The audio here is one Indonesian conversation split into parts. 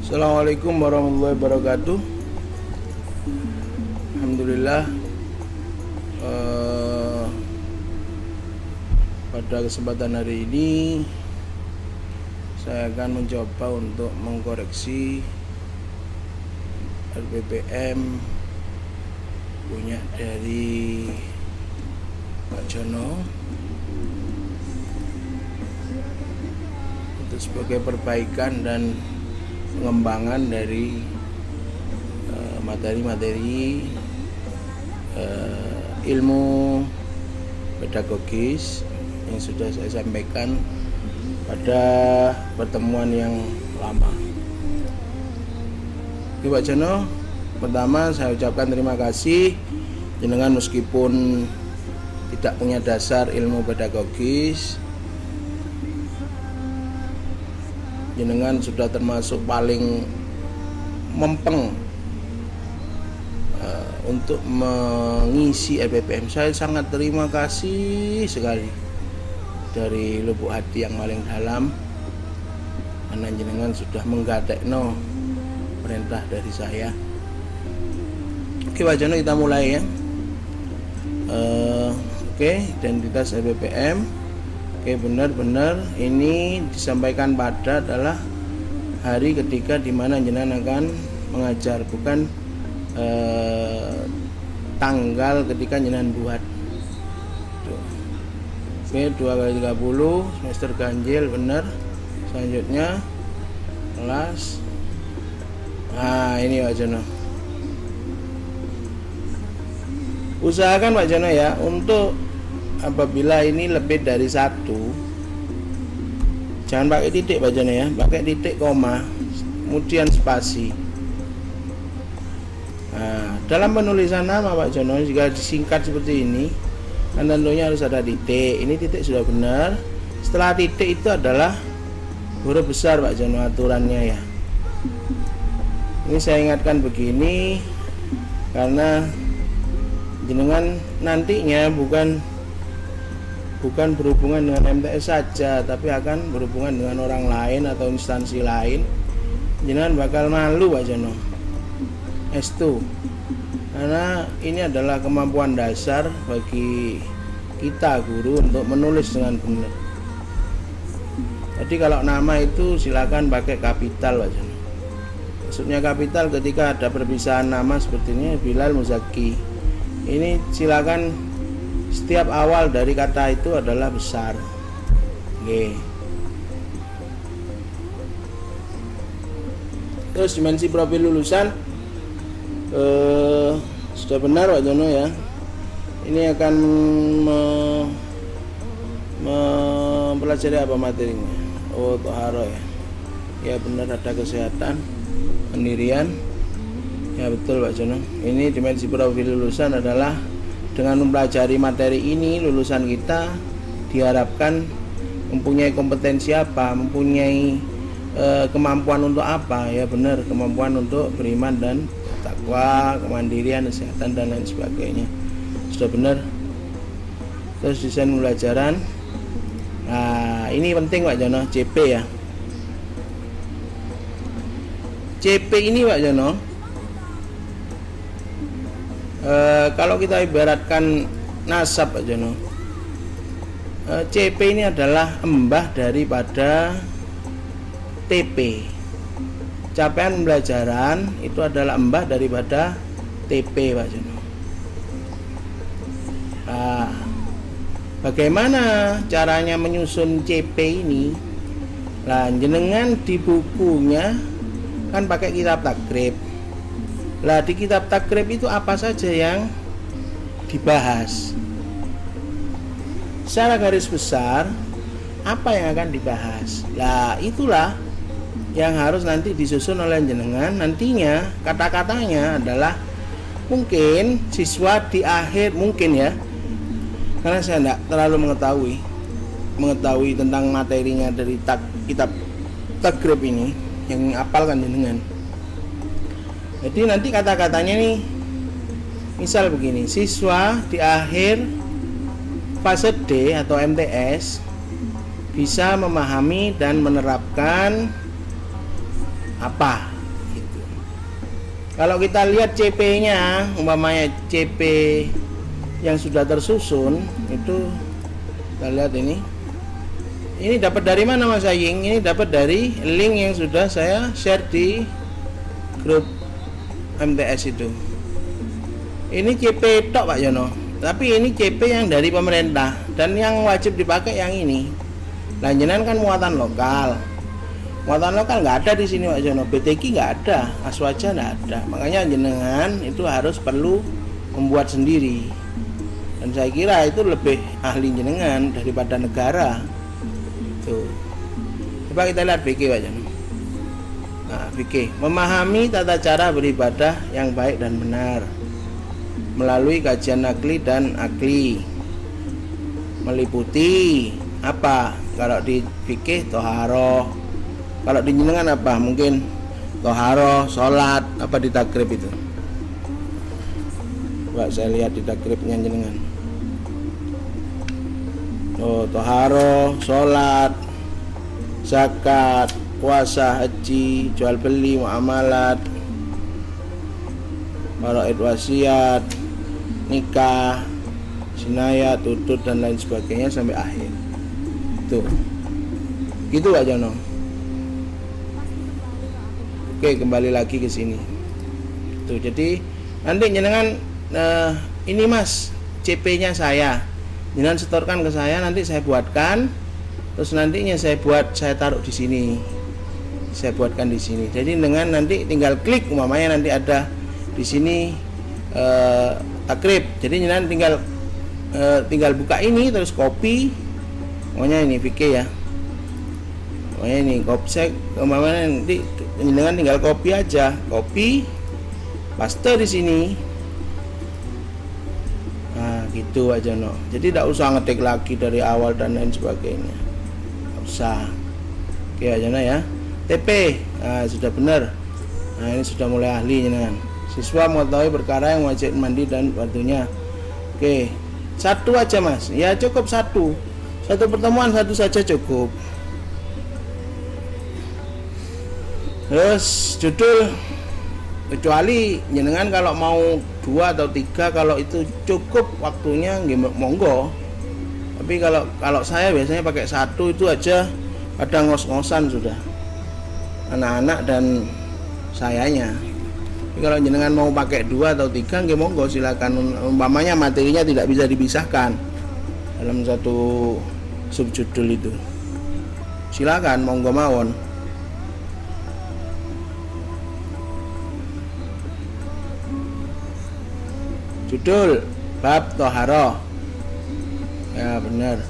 Assalamualaikum warahmatullahi wabarakatuh. Alhamdulillah, pada kesempatan hari ini saya akan mencoba untuk mengkoreksi RPPM punya dari Pak Jono untuk sebagai perbaikan dan pengembangan dari materi-materi ilmu pedagogis yang sudah saya sampaikan pada pertemuan yang lama. Oke Pak Jono, pertama saya ucapkan terima kasih jenengan meskipun tidak punya dasar ilmu pedagogis, jenengan sudah termasuk paling mempeng untuk mengisi RPPM. Saya sangat terima kasih sekali dari lubuk hati yang paling dalam, karena jenengan sudah menggadekno perintah dari saya. Oke Pak Jono, kita mulai ya. Oke, identitas RPPM. Oke, benar-benar ini disampaikan pada adalah hari ketika dimana jenengan akan mengajar, bukan tanggal ketika jenengan buat. Oke, 2x30 semester ganjil, benar. Selanjutnya kelas. Nah, ini Pak Jono. Usahakan Pak Jono ya, untuk apabila ini lebih dari satu, jangan pakai titik Pak Jono ya, pakai titik koma kemudian spasi. Nah, dalam penulisan nama Pak Jono jika disingkat seperti ini kan tentunya harus ada titik. Ini titik sudah benar. Setelah titik itu adalah huruf besar Pak Jono aturannya ya. Ini saya ingatkan begini karena jenengan nantinya bukan berhubungan dengan MTS saja, tapi akan berhubungan dengan orang lain atau instansi lain. Jenengan bakal malu Pak Jono S2, karena ini adalah kemampuan dasar bagi kita guru untuk menulis dengan benar. Jadi kalau nama itu silakan pakai kapital Pak Jono. Maksudnya kapital ketika ada perpisahan nama seperti ini, Bilal Muzaki. Ini silakan setiap awal dari kata itu adalah besar. Oke. Terus dimensi profil lulusan sudah benar Pak Jono ya. Ini akan mempelajari apa materinya? Oh, toharo ya. Ya benar, ada kesehatan, pendirian. Ya betul Pak Jono. Ini dimensi profil lulusan adalah dengan mempelajari materi ini, lulusan kita diharapkan mempunyai kompetensi apa, mempunyai kemampuan untuk apa. Ya benar, kemampuan untuk beriman dan takwa, kemandirian, kesehatan dan lain sebagainya. Sudah benar. Terus desain pembelajaran. Nah, ini penting Pak Jono, CP ya. CP ini Pak Jono, kalau kita ibaratkan nasab Pak Jono, CP ini adalah embah daripada TP. Capaian pembelajaran itu adalah embah daripada TP Pak Jono. Nah, bagaimana caranya menyusun CP ini? Nah, jenengan di bukunya kan pakai kitab takrib. Lah di kitab takrib itu apa saja yang dibahas? Secara garis besar apa yang akan dibahas? Lah itulah yang harus nanti disusun oleh jenengan. Nantinya kata-katanya adalah mungkin siswa di akhir mungkin ya, karena saya tidak terlalu mengetahui tentang materinya dari kitab takrib ini yang hafalkan jenengan. Jadi nanti kata-katanya nih, misal begini, siswa di akhir fase D atau MTS bisa memahami dan menerapkan apa Kalau kita lihat CP-nya, umpamanya CP yang sudah tersusun itu, kita lihat ini dapat dari mana Mas Aying? Ini dapat dari link yang sudah saya share di grup MTS itu. Ini CP tok Pak Yono, tapi ini CP yang dari pemerintah dan yang wajib dipakai yang ini. Lanjutan kan muatan lokal. Muatan lokal nggak ada di sini Pak Jono, BTK nggak ada, Aswaja nggak ada. Makanya jenengan itu harus perlu membuat sendiri. Dan saya kira itu lebih ahli jenengan daripada negara. Tuh. Coba kita lihat BK Pak Jono. Nah, BK, memahami tata cara beribadah yang baik dan benar melalui kajian nakli dan akli. Meliputi apa? Kalau di BK toharoh. Kalau di jenengan apa? Mungkin toharoh, sholat, apa di takrib itu? Coba saya lihat di takribnya jenengan. Oh, toharoh, sholat, zakat, puasa, haji, jual beli, muamalat, faraid wasiat, nikah, sinayat, tutut dan lain sebagainya sampai akhir. Tuh. Gitu Pak Jono. Oke, kembali lagi ke sini. Tuh, jadi nanti jenengan ini Mas, CP-nya saya. Jenengan setorkan ke saya, nanti saya buatkan. Terus nantinya saya taruh di sini. Saya buatkan di sini. Jadi dengan nanti tinggal klik, umpamanya nanti ada di sini takrib. Jadi jenengan tinggal buka ini terus copy. Pokoknya ini VK ya. Pokoknya ini copy, umpamanya nanti dengan tinggal copy aja, copy, paste di sini. Nah, gitu aja no. Jadi tidak usah ngetik lagi dari awal dan lain sebagainya. Tidak usah. Oke aja no ya. TP, nah, sudah benar. Nah ini sudah mulai ahli jenengan. Siswa mengetahui perkara yang wajib mandi dan waktunya. Oke, satu aja Mas. Ya cukup satu pertemuan, satu saja cukup. Terus judul, kecuali jenengan kalau mau 2 atau 3, kalau itu cukup waktunya monggo. Tapi kalau saya biasanya pakai 1 itu aja, pada ngos-ngosan sudah anak-anak dan sayanya. Tapi kalau jenengan mau pakai 2 atau 3 monggo silakan. Umpamanya materinya tidak bisa dipisahkan dalam satu subjudul itu, silakan monggo mawon. Judul bab toharoh. Ya benar.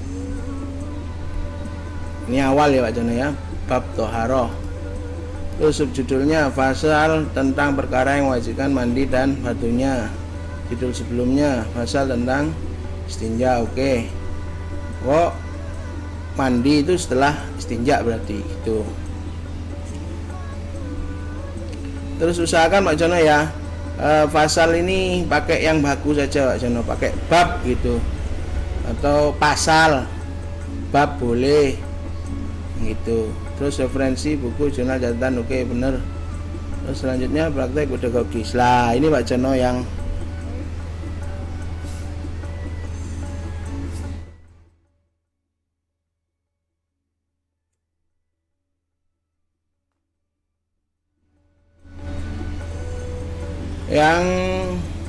Ini awal ya Pak Jono ya, bab toharoh. Terus subjudulnya fasal tentang perkara yang mewajibkan mandi dan batunya. Judul sebelumnya fasal tentang istinja. Oke. Oh, mandi itu setelah istinja berarti itu. Terus usahakan Pak Jono ya, pasal ini pakai yang bagus saja Pak Jono, pakai bab gitu atau pasal, bab boleh gitu. Terus referensi buku jurnal catatan, oke bener. Terus selanjutnya praktek pedagogis. Lah ini Pak Jono yang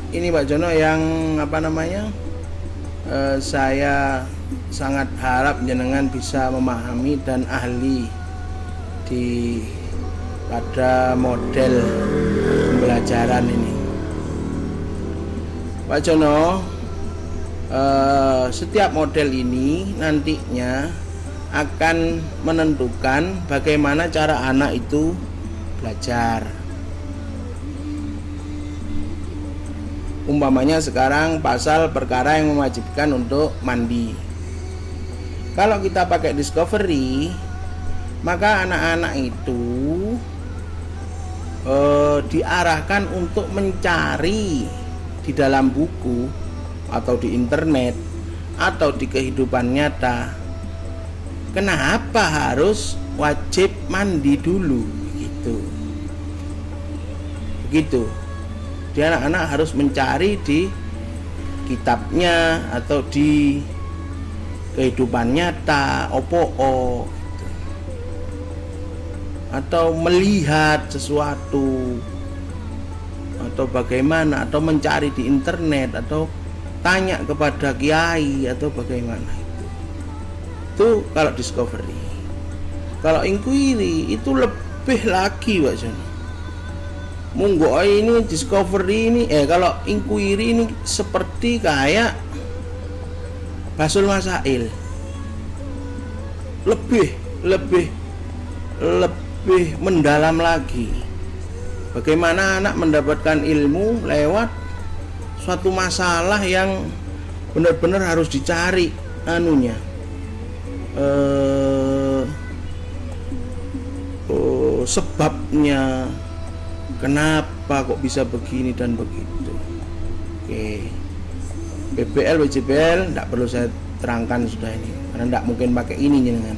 ini Pak Jono yang apa namanya, saya sangat harap jenengan bisa memahami dan ahli di pada model pembelajaran ini Pak Jono. Setiap model ini nantinya akan menentukan bagaimana cara anak itu belajar. Umpamanya sekarang pasal perkara yang mewajibkan untuk mandi. Kalau kita pakai discovery, maka anak-anak itu diarahkan untuk mencari di dalam buku atau di internet atau di kehidupan nyata, kenapa harus wajib mandi dulu begitu. Dia anak-anak harus mencari di kitabnya atau di kehidupan nyata gitu. Atau melihat sesuatu atau bagaimana, atau mencari di internet, atau tanya kepada kiai atau bagaimana. Itu kalau discovery. Kalau inquiry itu lebih lagi Pak Jono. Munggo ini discovery ini kalau inquiry ini seperti kayak Basul Masail. Lebih mendalam lagi. Bagaimana anak mendapatkan ilmu lewat suatu masalah yang benar-benar harus dicari sebabnya, kenapa kok bisa begini dan begitu. Oke. BBL, WJBL tidak perlu saya terangkan sudah ini, karena tidak mungkin pakai ini dengan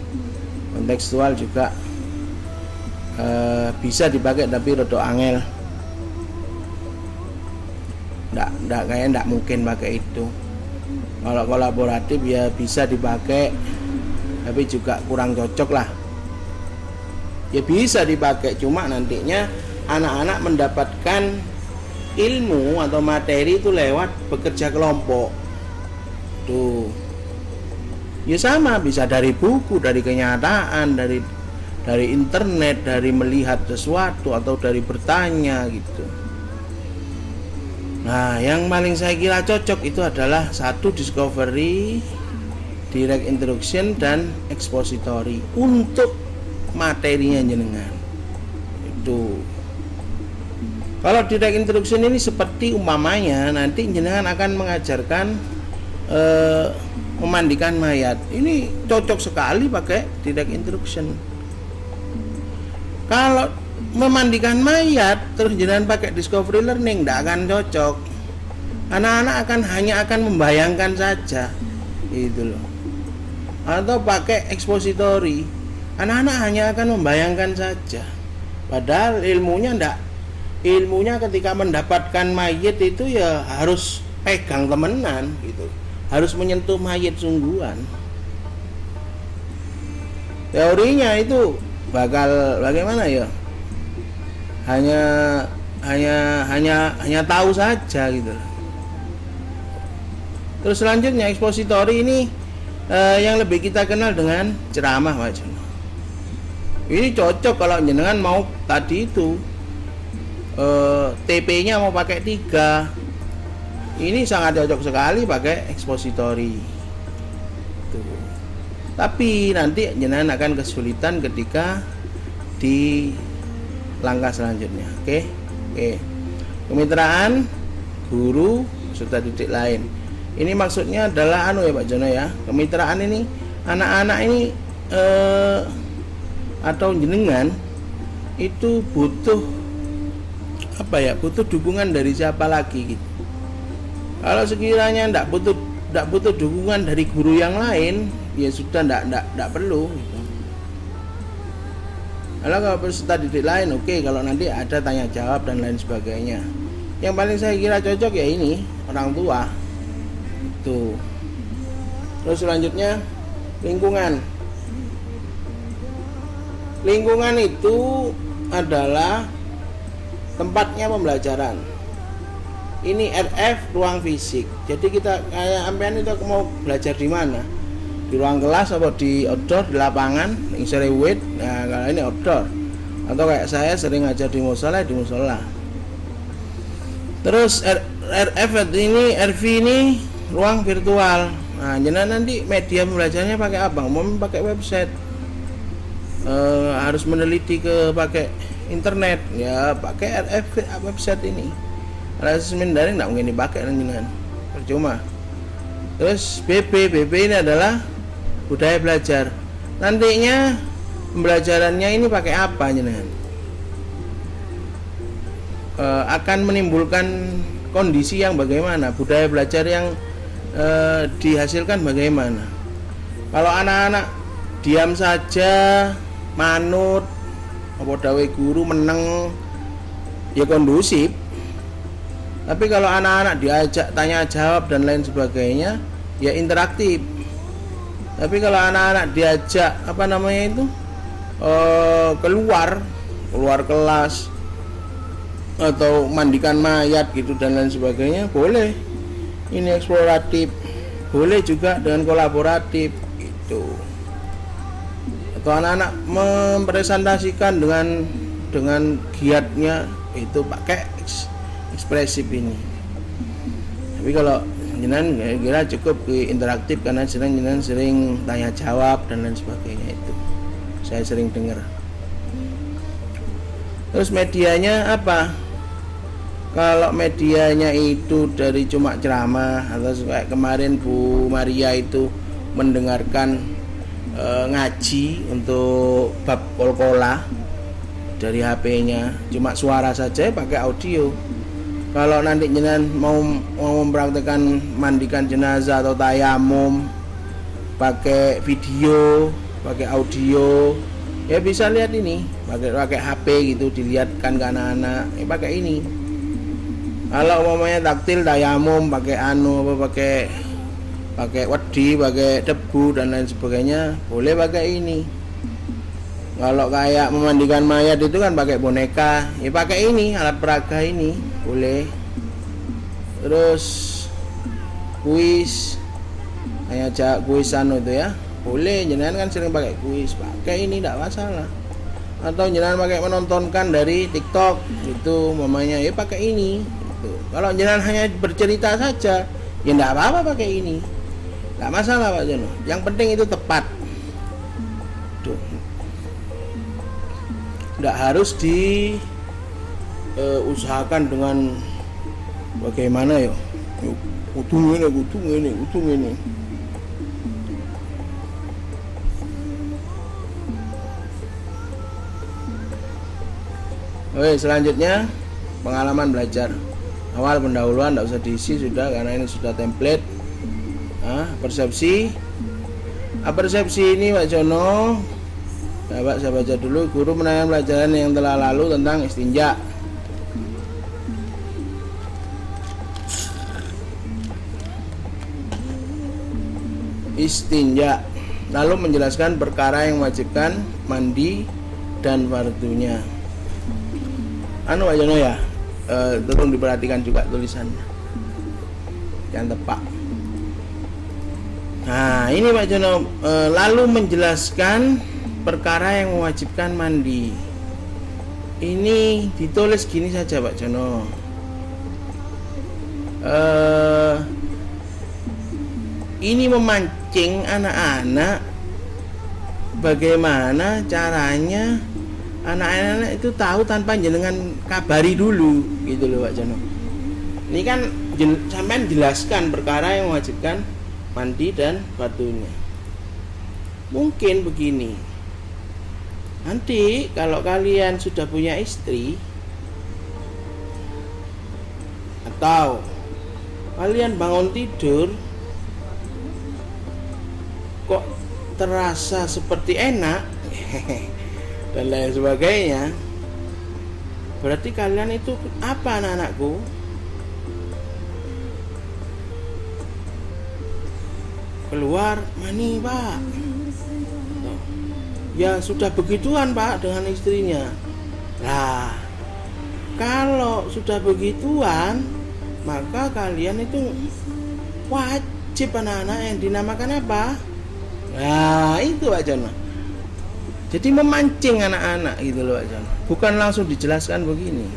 kontekstual juga bisa dipakai tapi rada angel. Tidak mungkin pakai itu. Kalau kolaboratif ya bisa dipakai, tapi juga kurang cocok lah. Ya bisa dipakai, cuma nantinya anak-anak mendapatkan ilmu atau materi itu lewat bekerja kelompok. Tuh. Ya sama, bisa dari buku, dari kenyataan, dari internet, dari melihat sesuatu atau dari bertanya gitu. Nah, yang paling saya kira cocok itu adalah satu discovery, direct introduction, dan expository untuk materinya jenengan. Itu. Kalau direct introduction ini seperti umpamanya nanti jenengan akan mengajarkan memandikan mayat. Ini cocok sekali pakai direct introduction. Kalau memandikan mayat terus jenengan pakai discovery learning, tidak akan cocok. Anak-anak hanya akan membayangkan saja, itu loh. Atau pakai expository, anak-anak hanya akan membayangkan saja. Padahal ilmunya ketika mendapatkan mayat itu ya harus pegang temenan gitu, harus menyentuh mayat sungguhan. Teorinya itu bakal bagaimana ya? Hanya tahu saja gitu. Terus selanjutnya expository ini yang lebih kita kenal dengan ceramah Pak Jono. Ini cocok kalau jenengan mau tadi itu TP-nya mau pakai 3. Ini sangat cocok sekali pakai expository. Tapi nanti jenengan akan kesulitan ketika di langkah selanjutnya. Oke. Kemitraan guru serta didik lain. Ini maksudnya adalah ya Pak Jono ya. Kemitraan ini anak-anak ini atau jenengan itu butuh butuh dukungan dari siapa lagi gitu. Kalau sekiranya tidak butuh dukungan dari guru yang lain, ya sudah tidak perlu gitu. Kalau peserta didik lain oke, kalau nanti ada tanya jawab dan lain sebagainya. Yang paling saya kira cocok ya ini orang tua. Tuh. Terus selanjutnya lingkungan. Lingkungan itu adalah tempatnya pembelajaran. Ini RF ruang fisik. Jadi kita kayak ampean itu mau belajar di mana? Di ruang kelas atau di outdoor, di lapangan, yang sering wait. Nah, kalau ini outdoor. Atau kayak saya sering ngajar di musola, di musola. Terus RF ini, RV ini ruang virtual. Nah, jadi nanti media pembelajarannya pakai apa? Mau pakai website. Harus meneliti pakai internet, ya pakai RF website ini. Asesmen daring tidak mungkin dipakai dengan percuma. Terus BB ini adalah budaya belajar. Nantinya pembelajarannya ini pakai apa jenengan? Akan menimbulkan kondisi yang bagaimana? Budaya belajar yang dihasilkan bagaimana? Kalau anak-anak diam saja, manut, apa dawuh guru meneng, ya kondusif. Tapi kalau anak-anak diajak tanya jawab dan lain sebagainya, ya interaktif. Tapi kalau anak-anak diajak keluar kelas atau mandikan mayat gitu dan lain sebagainya, boleh. Ini eksploratif. Boleh juga dengan kolaboratif gitu. Atau anak-anak mempresentasikan dengan giatnya, itu pakai ekspresif ini. Tapi kalau jenengan kira cukup di interaktif karena jenengan sering tanya jawab dan lain sebagainya, itu saya sering dengar. Terus medianya apa? Kalau medianya itu dari cuma ceramah atau kayak kemarin Bu Maria itu mendengarkan ngaji untuk bab Qalqalah dari HP-nya, cuma suara saja pakai audio. Kalau nanti jenengan mau mempraktekkan mandikan jenazah atau tayamum pakai video, pakai audio, ya bisa lihat ini pakai HP gitu, dilihatkan ke anak-anak, ya pakai ini. Kalau umpamanya taktil tayamum pakai pakai wedi, pakai debu dan lain sebagainya, boleh pakai ini. Kalau kayak memandikan mayat itu kan pakai boneka, ya pakai ini, alat peraga ini, boleh. Terus kuis, kayak kuis itu ya, boleh. Jenengan kan sering pakai kuis, pakai ini tidak masalah. Atau jenengan pakai menontonkan dari TikTok gitu, mamanya ya pakai ini. Gitu. Kalau jenengan hanya bercerita saja, ya tidak apa-apa pakai ini, tidak masalah Pak Jono. Yang penting itu tepat. Tidak harus diusahakan dengan bagaimana ya, kutung ini. Oke, selanjutnya pengalaman belajar. Awal pendahuluan tidak usah diisi sudah, karena ini sudah template. Persepsi ini Pak Jono. Saya baca dulu. Guru menanyakan pelajaran yang telah lalu tentang istinja. Lalu menjelaskan perkara yang mewajibkan mandi dan fardunya. Pak Jono ya, tolong diperhatikan juga tulisannya, yang tepat. Nah ini Pak Jono, lalu menjelaskan perkara yang mewajibkan mandi. Ini ditulis gini saja Pak Jono. Ini memancing anak-anak, bagaimana caranya anak-anak itu tahu tanpa jenengan kabari dulu gitu loh Pak Jono. Ini kan sampean jelaskan perkara yang mewajibkan mandi dan fardunya. Mungkin begini, nanti kalau kalian sudah punya istri atau kalian bangun tidur kok terasa seperti enak dan lain sebagainya, berarti kalian itu apa anak-anakku? Keluar mani Pak. Ya sudah begituan Pak dengan istrinya. Nah, kalau sudah begituan, maka kalian itu wajib anak-anak yang dinamakan apa? Nah itu Pak Jono. Jadi memancing anak-anak gitu loh Pak Jono. Bukan langsung dijelaskan begini.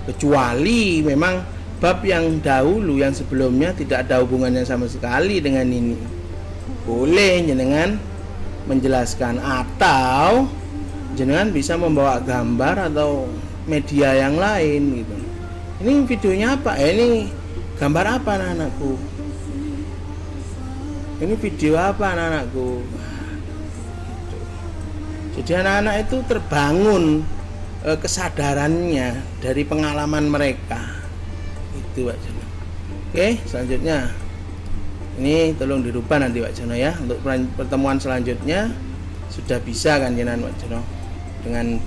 Kecuali memang bab yang dahulu, yang sebelumnya tidak ada hubungannya sama sekali dengan ini, boleh jenengan menjelaskan, atau jenengan bisa membawa gambar atau media yang lain gitu. Ini videonya apa? Ini gambar apa anak-anakku? Ini video apa anak-anakku? Jadi anak-anak itu terbangun kesadarannya dari pengalaman mereka. Itu Pak Jono. Oke, selanjutnya ini tolong dirubah nanti Pak Jono ya. Untuk pertemuan selanjutnya sudah bisa kan jenengan Pak Jono dengan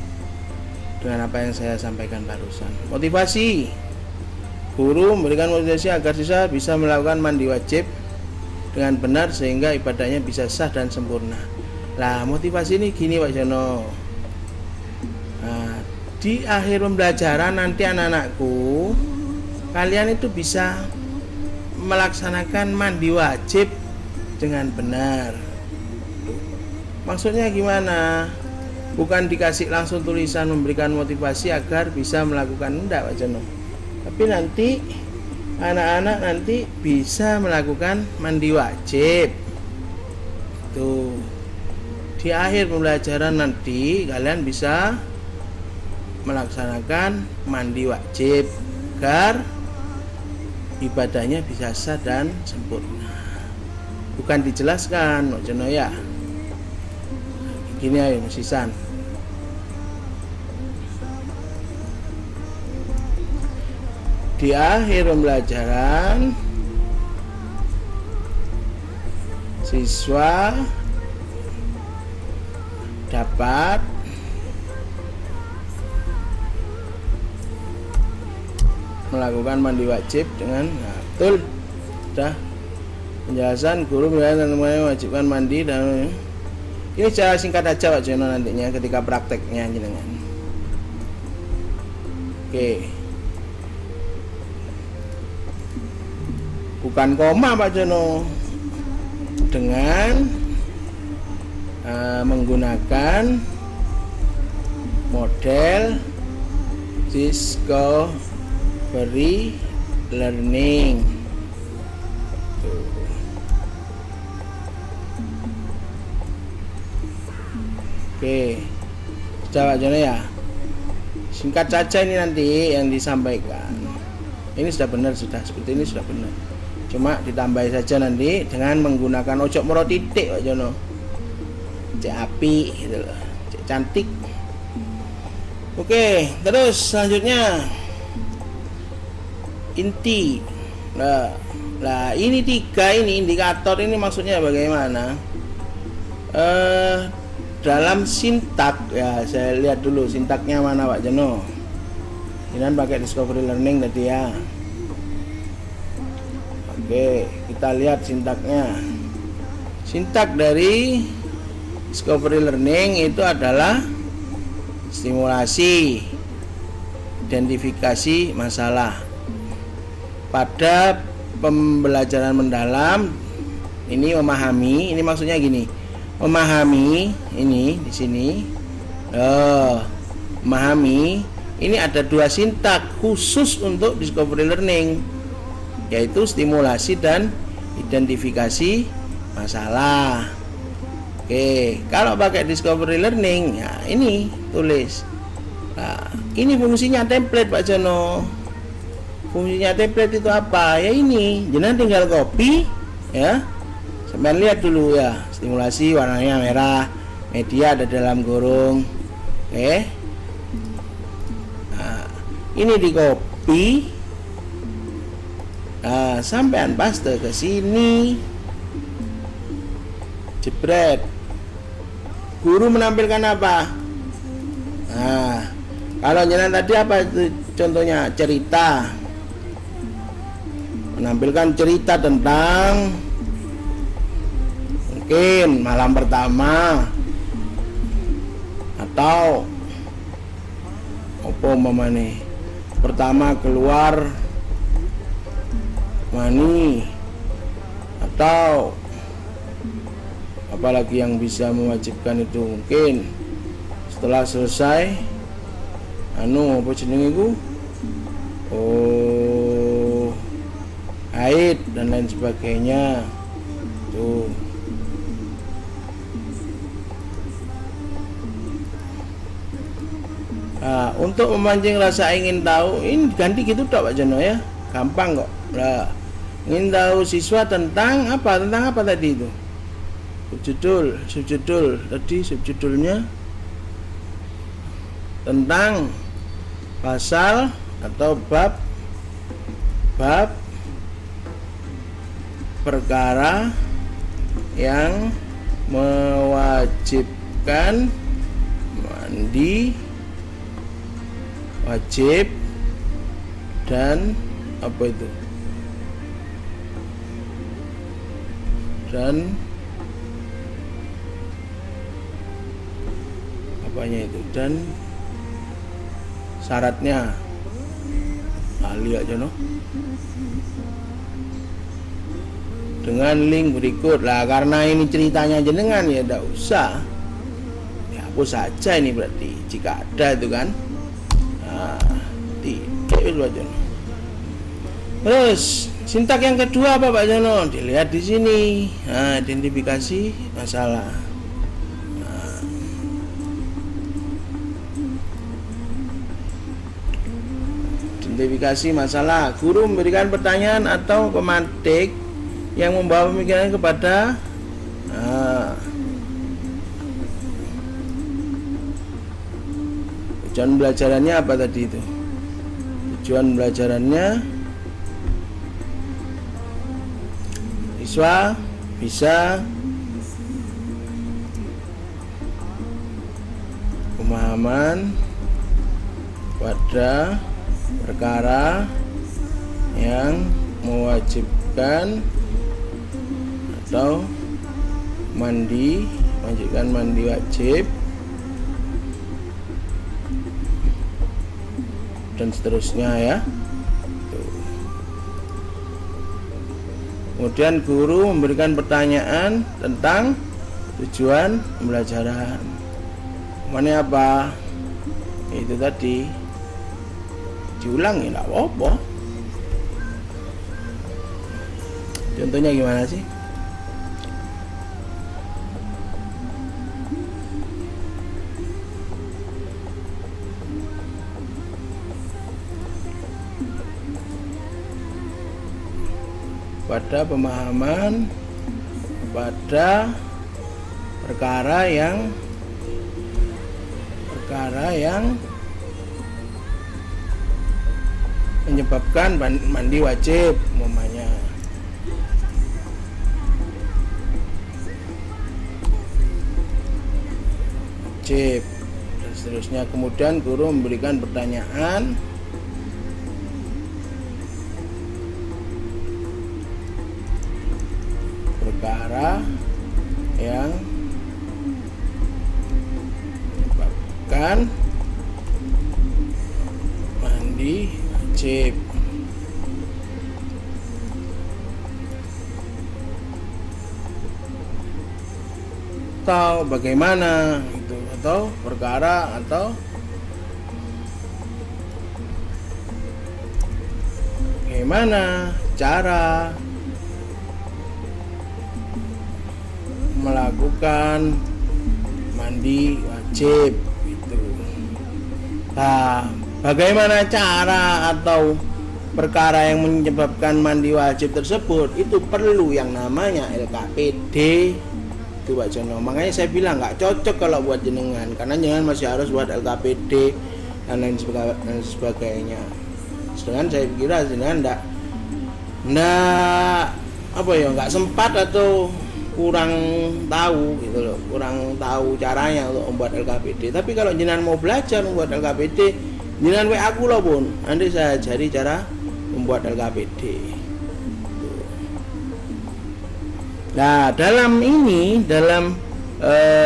dengan apa yang saya sampaikan barusan. Motivasi, guru memberikan motivasi agar siswa bisa melakukan mandi wajib dengan benar sehingga ibadahnya bisa sah dan sempurna. Lah, motivasi ini gini Pak Jono. Nah, di akhir pembelajaran nanti anak-anakku, kalian itu bisa melaksanakan mandi wajib dengan benar. Maksudnya gimana? Bukan dikasih langsung tulisan memberikan motivasi agar bisa melakukan, enggak Pak Jono. Tapi nanti anak-anak nanti bisa melakukan mandi wajib. Tuh. Di akhir pembelajaran nanti kalian bisa melaksanakan mandi wajib agar ibadahnya bisa sah dan sempurna. Bukan dijelaskan, Pak Jono ya. Gini ayo sisan. Di akhir pembelajaran siswa dapat melakukan mandi wajib dengan betul. Sudah penjelasan guru dan teman-teman mewajibkan mandi dan ini secara singkat aja Pak Jono nantinya ketika prakteknya jenengan. Oke. Bukan koma Pak Jono. Dengan menggunakan model discovery learning. Oke, sudah Pak Jono ya. Singkat saja ini nanti yang disampaikan. Ini sudah benar, sudah seperti ini sudah benar. Cuma ditambahi saja nanti dengan menggunakan ojo moro titik Pak Jono. Cek api gitu loh, cek cantik. Oke, terus selanjutnya inti. Nah, ini 3 ini indikator ini maksudnya bagaimana? Dalam sintak ya, saya lihat dulu sintaknya mana Pak Jono. Ini kan pakai discovery learning tadi ya. Oke, kita lihat sintaknya. Sintak dari discovery learning itu adalah stimulasi, identifikasi masalah. Pada pembelajaran mendalam ini memahami, ini maksudnya gini. Memahami ini di sini. Memahami ini ada 2 sintak khusus untuk discovery learning, yaitu stimulasi dan identifikasi masalah. Oke, kalau pakai discovery learning ya ini tulis. Nah, ini fungsinya template Pak Jono. Fungsinya template itu apa? Ya ini, jenengan tinggal copy ya. Sampai lihat dulu ya, stimulasi warnanya merah, media ada dalam kurung. Oke. Nah, ini di copy. Nah, sampean paste ke sini. Jebret. Guru menampilkan apa? Nah, kalau jenengan tadi apa itu contohnya? Cerita. Menampilkan cerita tentang mungkin malam pertama atau apa umpamanya pertama keluar mani atau apalagi yang bisa mewajibkan itu mungkin setelah selesai apa jenenge iku haid dan lain sebagainya tuh. Nah, untuk memancing rasa ingin tahu ini ganti gitu tak Pak Jono ya, gampang kok. Nah, ingin tahu siswa tentang apa tadi itu subjudul tadi subjudulnya tentang pasal atau bab perkara yang mewajibkan mandi wajib dan apa itu? Dan apanya itu? Dan syaratnya. Lihat aja no. Dengan link berikut lah, karena ini ceritanya jenengan ya tidak usah. Ya hapus saja ini berarti jika ada itu kan. Tidak itu aja no. Terus sintak yang kedua apa Pak Jono? Dilihat di sini. Identifikasi masalah. Identifikasi masalah. Guru memberikan pertanyaan atau pemantik yang membawa pemikiran kepada tujuan belajarannya apa tadi itu? Tujuan belajarannya siswa bisa pemahaman pada perkara yang mewajibkan atau mewajibkan mandi wajib dan seterusnya ya. Kemudian guru memberikan pertanyaan tentang tujuan pembelajaran. Mana apa? Itu tadi diulang ya, enggak apa-apa. Contohnya gimana sih? Pada pemahaman pada perkara yang menyebabkan mandi wajib umpamanya. Wajib dan seterusnya. Kemudian guru memberikan pertanyaan perkara yang menyebabkan mandi wajib. Atau bagaimana itu, atau perkara, atau bagaimana cara melakukan mandi wajib itu. Nah, bagaimana cara atau perkara yang menyebabkan mandi wajib tersebut itu perlu yang namanya LKPD itu Pak Jono. Makanya saya bilang nggak cocok kalau buat jenengan, karena jenengan masih harus buat LKPD dan lain sebagainya. Sedangkan saya kira jenengan nggak sempat atau kurang tahu gitu loh, kurang tahu caranya untuk membuat LKPD. Tapi kalau jenengan mau belajar membuat LKPD, jenengan WA aku loh pun, nanti saya ajari cara membuat LKPD. Nah, dalam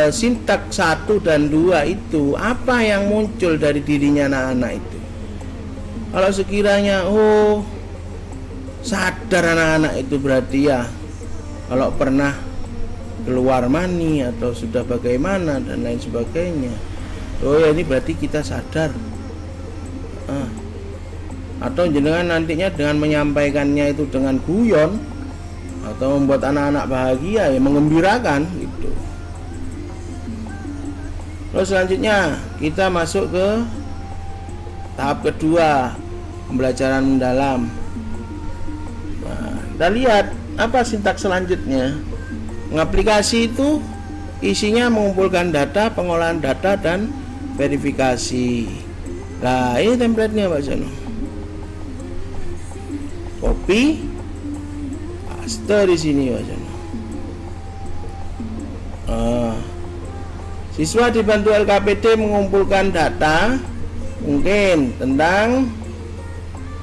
sintak 1 dan 2 itu apa yang muncul dari dirinya anak-anak itu? Kalau sekiranya sadar anak-anak itu berarti ya kalau pernah keluar mani atau sudah bagaimana dan lain sebagainya. Ya ini berarti kita sadar. Atau jenengan nantinya dengan menyampaikannya itu dengan guyon atau membuat anak-anak bahagia ya, mengembirakan gitu. Terus selanjutnya kita masuk ke tahap kedua, pembelajaran mendalam. Nah, kita lihat apa sintak selanjutnya. Aplikasi itu isinya mengumpulkan data, pengolahan data, dan verifikasi. Nah, ini template-nya Pak Jono. Copy, paste di sini Pak Jono. Siswa dibantu LKPD mengumpulkan data Mungkin tentang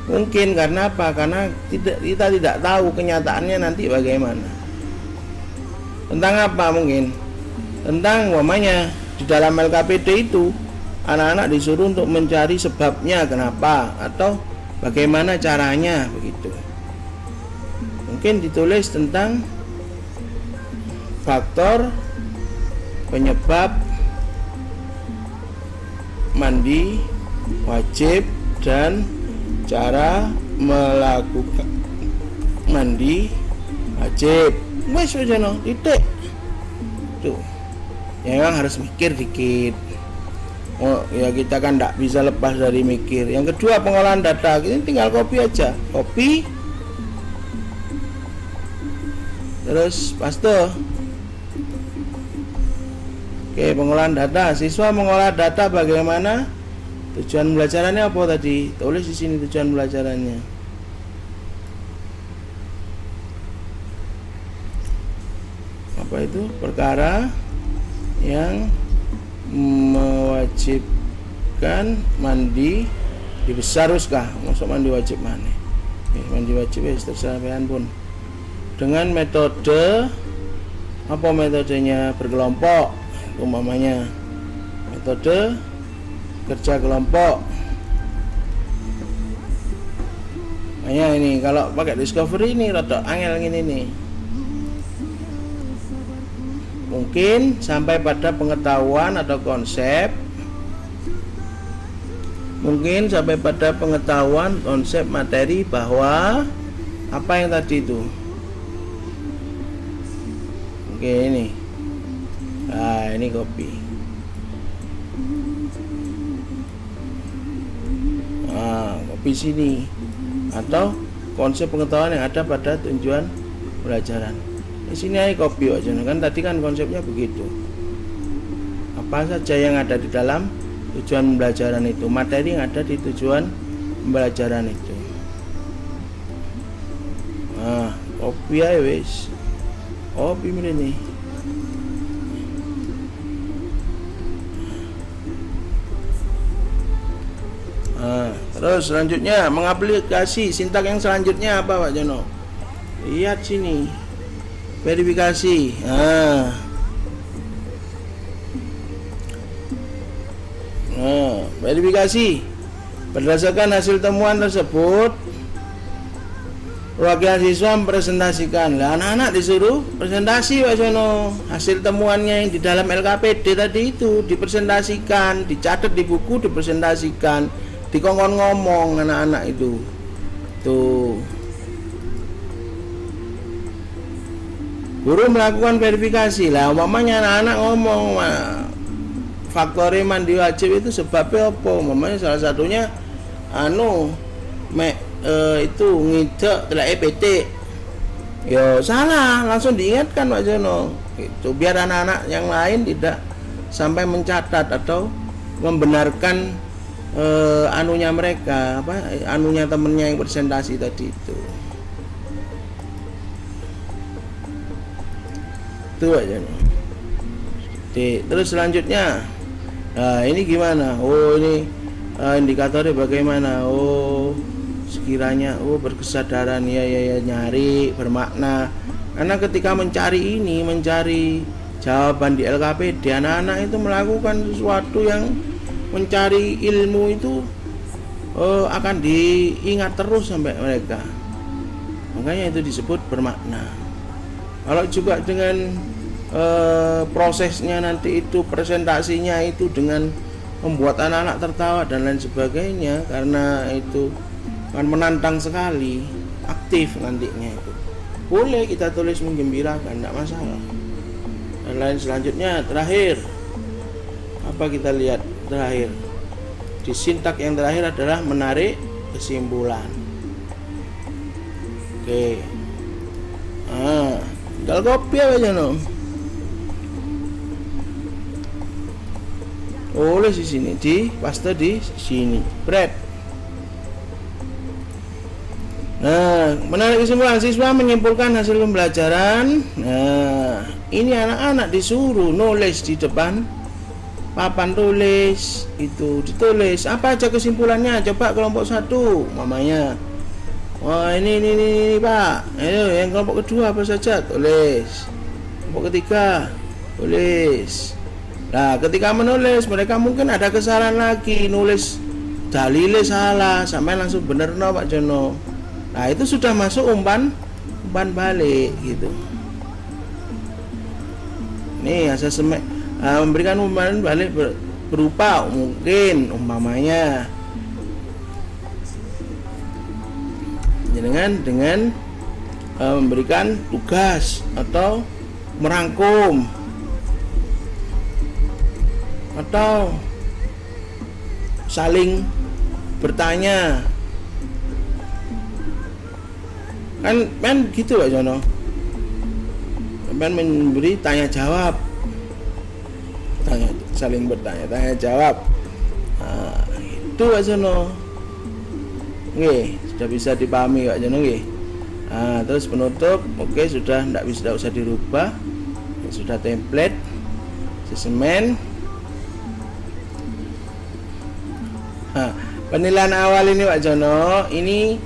mungkin karena apa? Karena kita tidak tahu kenyataannya nanti bagaimana. Tentang apa mungkin? Tentang umpamanya di dalam LKPD itu anak-anak disuruh untuk mencari sebabnya kenapa atau bagaimana caranya begitu. Mungkin ditulis tentang faktor penyebab mandi wajib dan cara melakukan mandi wajib. Wes no, titik. Tuh. Ya memang harus mikir dikit. Oh ya, kita kan tidak bisa lepas dari mikir. Yang kedua, pengolahan data. Ini tinggal copy aja. Copy. Terus paste. Oke, pengolahan data. Siswa mengolah data bagaimana? Tujuan pembelajarannya apa tadi? Tulis di sini tujuan pembelajarannya. Apa itu? Perkara yang mewajibkan mandi dibesar kah? Masuk mandi wajib mana? Mandi wajib ya terserah pun. Dengan metode apa metodenya? Berkelompok. Umpamanya metode kerja kelompok. Makanya ini kalau pakai discovery ini rada angel gini nih. Mungkin sampai pada pengetahuan atau konsep. Mungkin sampai pada pengetahuan konsep materi bahwa apa yang tadi itu. Oke ini. Nah ini copy. Nah copy sini. Atau konsep pengetahuan yang ada pada tujuan pelajaran. Di sini aja copy aja kan tadi kan konsepnya begitu. Apa saja yang ada di dalam tujuan pembelajaran itu, materi yang ada di tujuan pembelajaran itu. Nah, copy aja wis. Copy ini. Nah, terus selanjutnya mengaplikasi sintak yang selanjutnya apa Pak Jono? Lihat sini. Verifikasi. Verifikasi. Berdasarkan hasil temuan tersebut, perwakilan siswa mempresentasikan. Lah anak-anak disuruh presentasi Pak Jono. Hasil temuannya yang di dalam LKPD tadi itu dipresentasikan, dicatat di buku, dipresentasikan, dikongkon ngomong anak-anak itu. Tuh. Guru melakukan verifikasi lah, umpamanya anak-anak ngomong faktor mandi wajib itu sebabnya apa? Umpamanya salah satunya itu ngidek telah EPT. Ya salah, langsung diingatkan Pak Jono. Itu biar anak-anak yang lain tidak sampai mencatat atau membenarkan anunya mereka, anunya temennya yang presentasi tadi itu. Itu aja. Terus selanjutnya, nah ini gimana? Oh ini indikatornya bagaimana? Oh sekiranya berkesadaran ya nyari bermakna. Karena ketika mencari jawaban di LKPD, anak-anak itu melakukan sesuatu yang mencari ilmu itu akan diingat terus sampai mereka. Makanya itu disebut bermakna. Kalau juga dengan prosesnya nanti itu presentasinya itu dengan membuat anak-anak tertawa dan lain sebagainya, karena itu kan menantang sekali, aktif nantinya itu. Boleh kita tulis menggembirakan, tidak masalah. Dan lain selanjutnya terakhir, apa kita lihat terakhir di sintak yang terakhir adalah menarik kesimpulan. Oke. Tinggal copy aja no. Oleh di sini, di paste di sini. Bread. Nah, menarik kesimpulan, siswa menyimpulkan hasil pembelajaran. Nah, ini anak-anak disuruh nulis di depan papan tulis itu ditulis apa aja kesimpulannya. Coba kelompok 1 mamanya, wah ini Pak, yang kelompok kedua apa saja tulis, kelompok ketiga tulis. Nah ketika menulis mereka mungkin ada kesalahan lagi, nulis dalilnya salah sampai langsung bener no Pak Jono. Nah itu sudah masuk umpan balik gitu. Nih asesmen memberikan umpan balik berupa mungkin umpamanya dengan memberikan tugas atau merangkum atau saling bertanya kan gitu Pak Jono, kan memberi tanya jawab, saling bertanya tanya jawab. Nah, itu Pak Jono. Oke, sudah bisa dipahami Pak Jono nggih. Nah, terus penutup oke sudah tidak usah dirubah. Sudah template asesmen. Nah, penilaian awal ini Pak Jono ini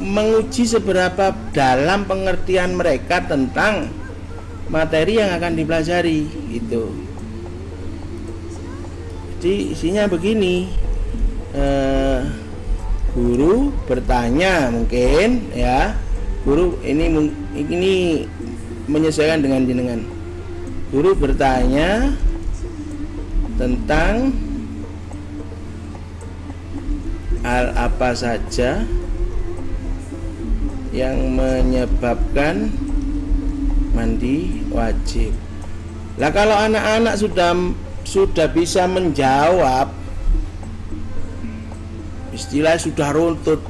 menguji seberapa dalam pengertian mereka tentang materi yang akan dipelajari gitu. Jadi isinya begini, guru bertanya mungkin ya, guru ini menyesuaikan dengan jenengan. Guru bertanya tentang hal apa saja yang menyebabkan mandi wajib. Lah kalau anak-anak sudah bisa menjawab, istilah sudah runtut,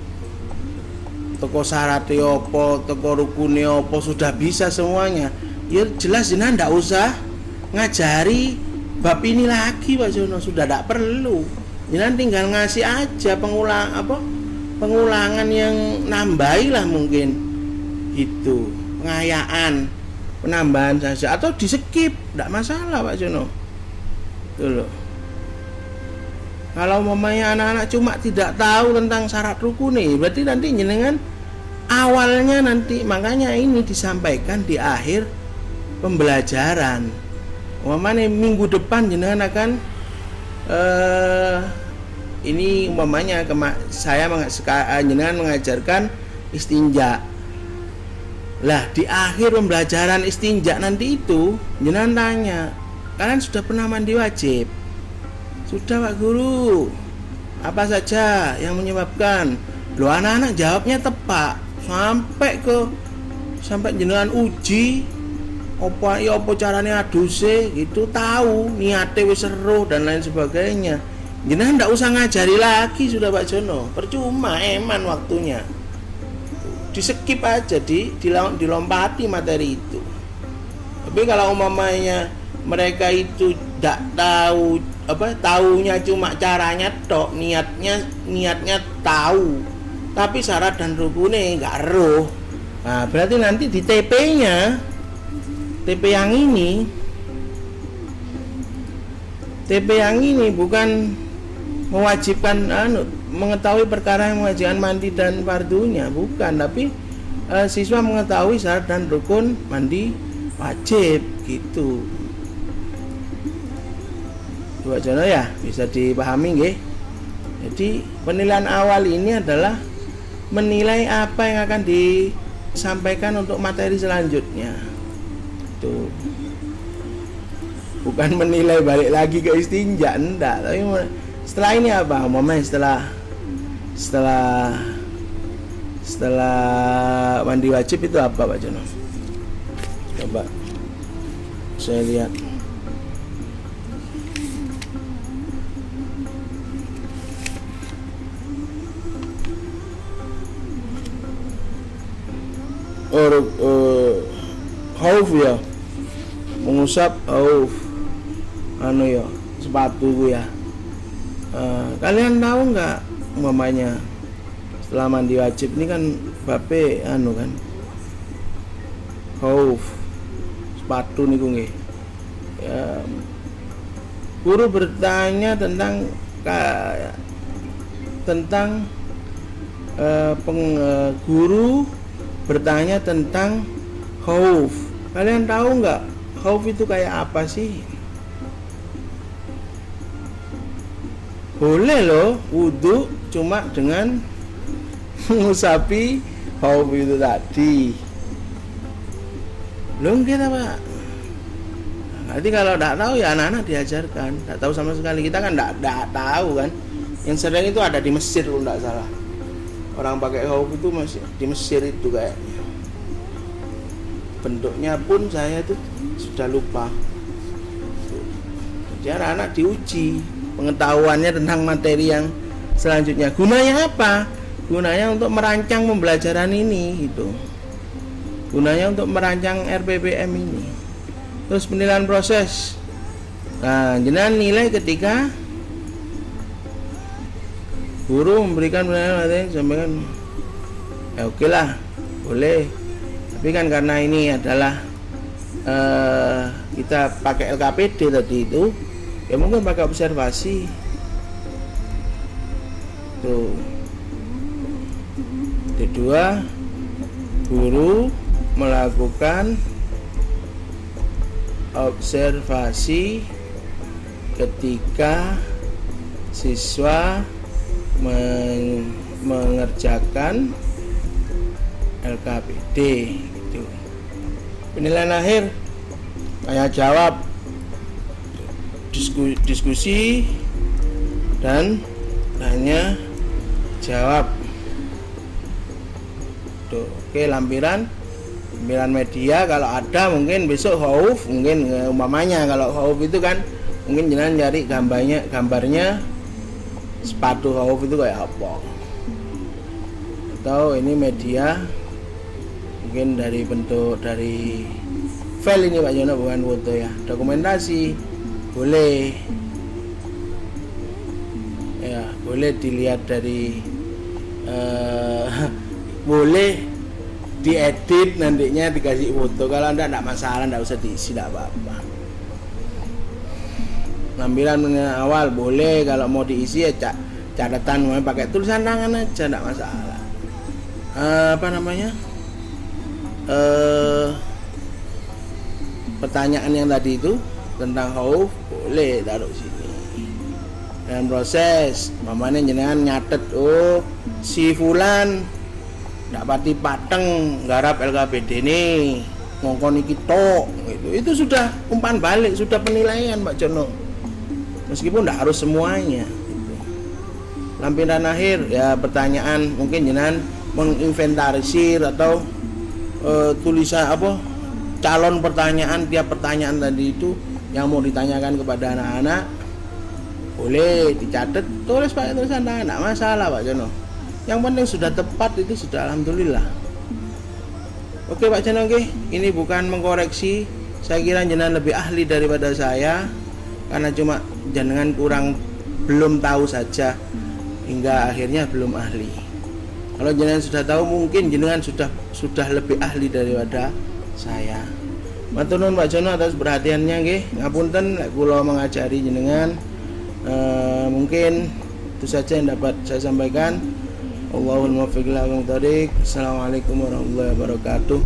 toko syaratnya opo, toko rukune opo, sudah bisa semuanya. Ya jelas jenengan ndak usah ngajari bab ini lagi Pak Jono, sudah tidak perlu. Jenengan tinggal ngasih aja pengulangan yang nambahilah mungkin gitu, pengayaan, penambahan saja atau di skip, tidak masalah Pak Jono. Tuh loh. Kalau mamanya anak-anak cuma tidak tahu tentang syarat rukun nih, berarti nanti jenengan awalnya nanti, makanya ini disampaikan di akhir pembelajaran. Mamanya minggu depan jenengan akan ini umpamanya jenengan mengajarkan istinja. Lah di akhir pembelajaran istinja nanti itu jenengan tanya, kalian sudah pernah mandi wajib? Sudah Pak Guru. Apa saja yang menyebabkan? Loh anak-anak jawabnya tepat sampai jenengan uji apa caranya aduse gitu, tahu niate wis seru dan lain sebagainya. Jenengan ndak usah ngajari lagi sudah Pak Jono, percuma eman waktunya. Di skip aja, dilompati materi itu. Tapi kalau umpamanya mereka itu ndak tahu taunya cuma caranya tok, niatnya tahu, tapi syarat dan rukunnya enggak roh. Nah, berarti nanti di TP-nya, TP yang ini bukan mewajibkan mengetahui perkara yang mewajibkan mandi dan fardunya, bukan, tapi siswa mengetahui syarat dan rukun mandi wajib gitu. Dua Jono ya, bisa dipahami nggih. Jadi penilaian awal ini adalah menilai apa yang akan disampaikan untuk materi selanjutnya. Tuh. Bukan menilai balik lagi ke istinja, enggak, tapi setelah ini apa? Setelah mandi wajib itu apa Pak Jono? Coba saya lihat. Hauf ya, mengusap hauf ya, sepatu ya. Kalian tahu nggak umpamanya setelah mandi wajib ini kan bape kan hauf sepatu niku nggih. Ya, guru bertanya tentang guru bertanya tentang khauf. Kalian tahu nggak khauf itu kayak apa sih? Boleh loh wudhu cuma dengan mengusapi khauf itu tadi. Belum kita Pak. Nanti kalau tidak tahu ya anak-anak diajarkan. Tidak tahu sama sekali, kita kan tidak tahu kan. Yang sering itu ada di Mesir kalau tidak salah. Orang pakai khauf itu masih di Mesir itu kayaknya. Bentuknya pun saya itu sudah lupa. Jadi anak-anak diuji pengetahuannya tentang materi yang selanjutnya. Gunanya apa? Gunanya untuk merancang pembelajaran ini gitu. Gunanya untuk merancang RPPM ini. Terus penilaian proses. Nah, jenengan nilai ketika guru memberikan penilaian materi, sampaikan ya oke lah, boleh. Tapi kan karena ini adalah kita pakai LKPD tadi itu, ya mungkin pakai observasi. Tuh. Kedua, guru melakukan observasi ketika siswa mengerjakan LKPD gitu. Penilaian akhir tanya jawab, diskusi dan tanya jawab. Tuh, oke, lampiran media kalau ada, mungkin besok khauf, mungkin umpamanya kalau khauf itu kan mungkin jangan cari gambarnya sepatu khauf itu kayak apa, atau ini media mungkin dari bentuk dari file ini Pak Jono, bukan foto ya, dokumentasi boleh ya, boleh dilihat dari boleh diedit, nantinya dikasih foto. Kalau enggak masalah, enggak usah diisi, enggak apa-apa. Lampiran awal boleh, kalau mau diisi ya catatan mau pakai tulisan tangan aja, enggak masalah. Apa namanya? Pertanyaan yang tadi itu tentang khauf boleh taruh sini. Dan proses, mamanya jenengan nyatet, oh si fulan ndak pati pateng garap LKPD ini ngongkon iki tok gitu. Itu sudah umpan balik, sudah penilaian Pak Jono. Meskipun ndak harus semuanya gitu. Lampiran akhir ya pertanyaan, mungkin jenengan menginventarisir atau tulisan apa calon pertanyaan, tiap pertanyaan tadi itu yang mau ditanyakan kepada anak-anak boleh dicatat, tulis pakai tulisan tangan, ndak masalah Pak Jono. Yang penting sudah tepat, itu sudah alhamdulillah. Oke Pak Jono, oke. Ini bukan mengkoreksi, saya kira jenengan lebih ahli daripada saya, karena cuma jenengan belum tahu saja hingga akhirnya belum ahli. Kalau jenengan sudah tahu, mungkin jenengan sudah lebih ahli daripada saya. Matur nuwun Pak Jono atas perhatiannya nggih. Ngapunten lek kula mengajari jenengan. Mungkin itu saja yang dapat saya sampaikan. Allahul muwaffiq ila aqwamit thoriq. Assalamualaikum warahmatullahi wabarakatuh.